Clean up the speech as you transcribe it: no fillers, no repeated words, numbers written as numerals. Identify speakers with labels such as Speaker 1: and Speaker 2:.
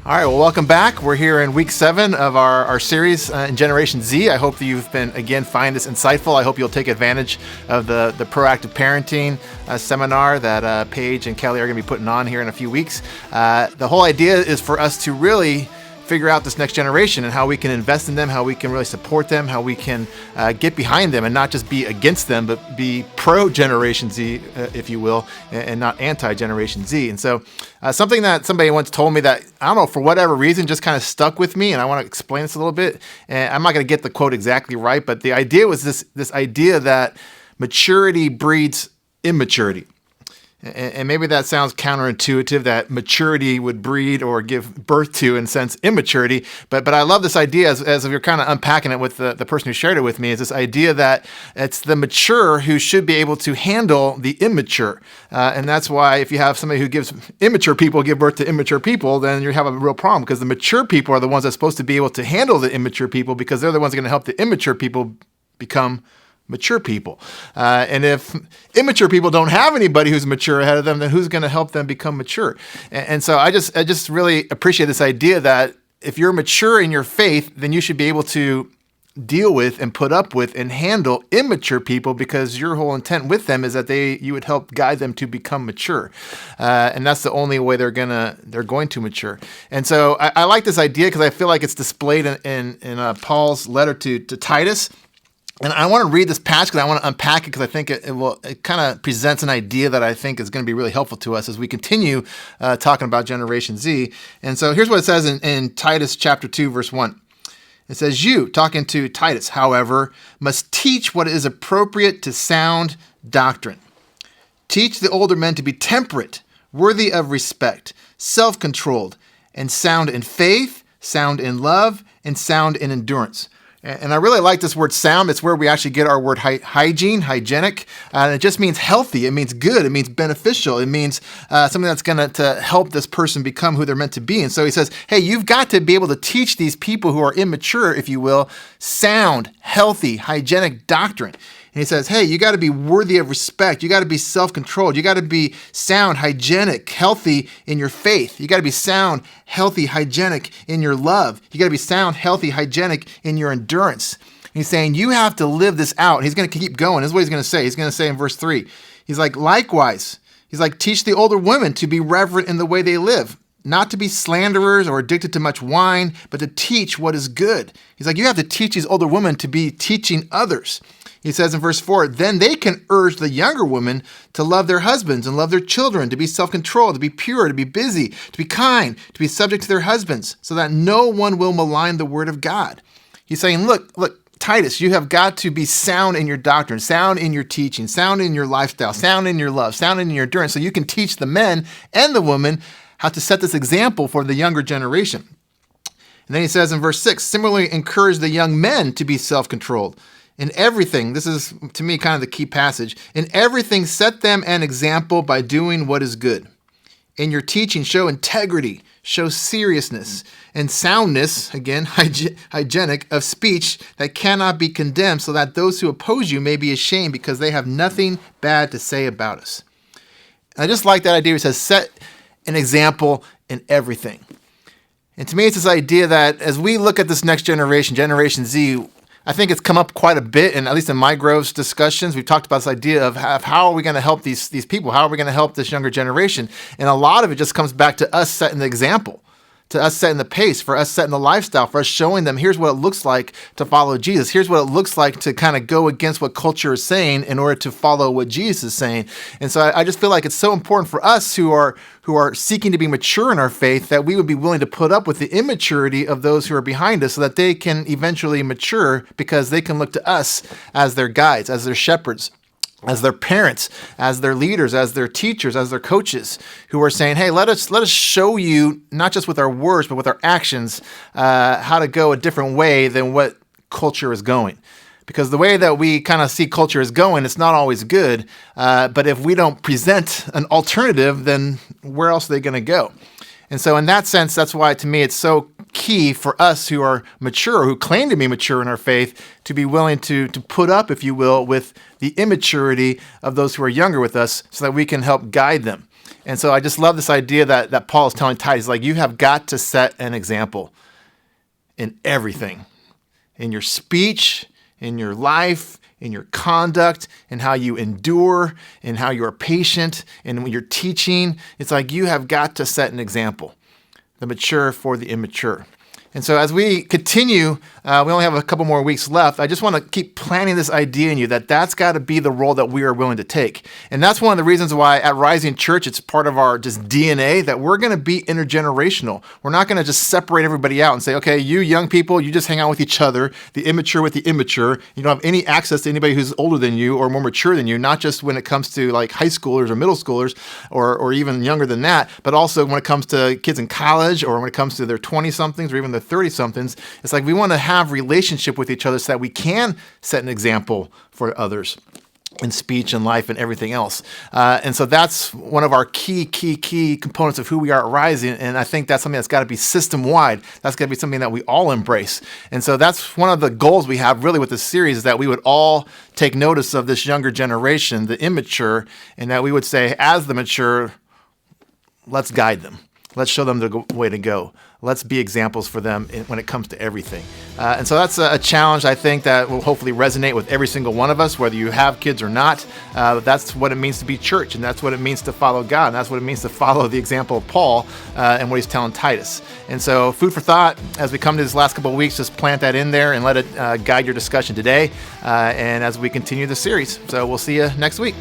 Speaker 1: All right, well, welcome back. We're here in week 7 of our series in Generation Z. I hope that you've been, again, find this insightful. I hope you'll take advantage of the proactive parenting seminar that Paige and Kelly are going to be putting on here in a few weeks. The whole idea is for us to really figure out this next generation and how we can invest in them, how we can really support them, how we can get behind them and not just be against them, but be pro-Generation Z, if you will, and not anti-Generation Z. And so something that somebody once told me that, I don't know, for whatever reason, just kind of stuck with me, and I want to explain this a little bit. And I'm not going to get the quote exactly right, but the idea was this idea that maturity breeds immaturity. And maybe that sounds counterintuitive, that maturity would breed or give birth to, in a sense, immaturity. But I love this idea, as you're kind of unpacking it with the person who shared it with me, is this idea that it's the mature who should be able to handle the immature. And that's why if you have somebody who gives immature people give birth to immature people, then you have a real problem, because the mature people are the ones that's supposed to be able to handle the immature people, because they're the ones that are going to help the immature people become mature people. And if immature people don't have anybody who's mature ahead of them, then who's going to help them become mature? And so I just really appreciate this idea that if you're mature in your faith, then you should be able to deal with and put up with and handle immature people, because your whole intent with them is that you would help guide them to become mature. And that's the only way they're going to mature. And so I like this idea because I feel like it's displayed in Paul's letter to Titus. And I want to read this passage because I want to unpack it, because I think it kind of presents an idea that I think is going to be really helpful to us as we continue talking about Generation Z. And so here's what it says in Titus chapter 2, verse 1. It says, "You," talking to Titus, "however, must teach what is appropriate to sound doctrine. Teach the older men to be temperate, worthy of respect, self-controlled, and sound in faith, sound in love, and sound in endurance." And I really like this word sound. It's where we actually get our word hygiene, hygienic. And it just means healthy. It means good. It means beneficial. It means something that's going to help this person become who they're meant to be. And so he says, hey, you've got to be able to teach these people who are immature, if you will, sound, healthy, hygienic doctrine. And he says, hey, you got to be worthy of respect. You got to be self-controlled. You got to be sound, hygienic, healthy in your faith. You got to be sound, healthy, hygienic in your love. You got to be sound, healthy, hygienic in your endurance. And he's saying you have to live this out. And he's going to keep going. This is what he's going to say. He's going to say in verse 3, he's like, likewise, he's like, teach the older women to be reverent in the way they live, not to be slanderers or addicted to much wine, but to teach what is good. He's like, you have to teach these older women to be teaching others. He says in verse 4, then they can urge the younger women to love their husbands and love their children, to be self-controlled, to be pure, to be busy, to be kind, to be subject to their husbands, so that no one will malign the word of God. He's saying, look, Titus, you have got to be sound in your doctrine, sound in your teaching, sound in your lifestyle, sound in your love, sound in your endurance, so you can teach the men and the women how to set this example for the younger generation. And then he says in verse 6, similarly encourage the young men to be self-controlled. In everything, this is to me kind of the key passage, in everything set them an example by doing what is good. In your teaching, show integrity, show seriousness, and soundness, again, hygienic, of speech that cannot be condemned, so that those who oppose you may be ashamed because they have nothing bad to say about us. And I just like that idea. It says, set an example in everything. And to me, it's this idea that as we look at this next generation, Generation Z, I think it's come up quite a bit, and at least in my Grove's discussions, we've talked about this idea of how are we going to help these people? How are we going to help this younger generation? And a lot of it just comes back to us setting the example, to us setting the pace, for us setting the lifestyle, for us showing them here's what it looks like to follow Jesus. Here's what it looks like to kind of go against what culture is saying in order to follow what Jesus is saying. And so I just feel like it's so important for us who are seeking to be mature in our faith that we would be willing to put up with the immaturity of those who are behind us so that they can eventually mature, because they can look to us as their guides, as their shepherds, as their parents, as their leaders, as their teachers, as their coaches, who are saying, hey, let us show you, not just with our words, but with our actions, how to go a different way than what culture is going. Because the way that we kind of see culture is going, it's not always good. But if we don't present an alternative, then where else are they going to go? And so in that sense, that's why to me it's so key for us who are mature, who claim to be mature in our faith, to be willing to put up, if you will, with the immaturity of those who are younger with us so that we can help guide them. And so I just love this idea that Paul is telling Titus, like, you have got to set an example in everything, in your speech, in your life, in your conduct, in how you endure, in how you are patient, and when you're teaching. It's like you have got to set an example, the mature for the immature. And so as we continue, we only have a couple more weeks left. I just want to keep planting this idea in you that that's got to be the role that we are willing to take. And that's one of the reasons why at Rising Church, it's part of our just DNA that we're going to be intergenerational. We're not going to just separate everybody out and say, okay, you young people, you just hang out with each other, the immature with the immature. You don't have any access to anybody who's older than you or more mature than you, not just when it comes to like high schoolers or middle schoolers or even younger than that, but also when it comes to kids in college or when it comes to their 20-somethings or even the 30-somethings. It's like we want to have relationship with each other so that we can set an example for others in speech and life and everything else. And so that's one of our key components of who we are at Rising. And I think that's something that's got to be system-wide. That's got to be something that we all embrace. And so that's one of the goals we have really with this series, is that we would all take notice of this younger generation, the immature, and that we would say, as the mature, let's guide them. Let's show them the way to go. Let's be examples for them when it comes to everything. And so that's a challenge, I think, that will hopefully resonate with every single one of us, whether you have kids or not. That's what it means to be church, and that's what it means to follow God, and that's what it means to follow the example of Paul and what he's telling Titus. And so food for thought, as we come to these last couple of weeks, just plant that in there and let it guide your discussion today and as we continue the series. So we'll see you next week.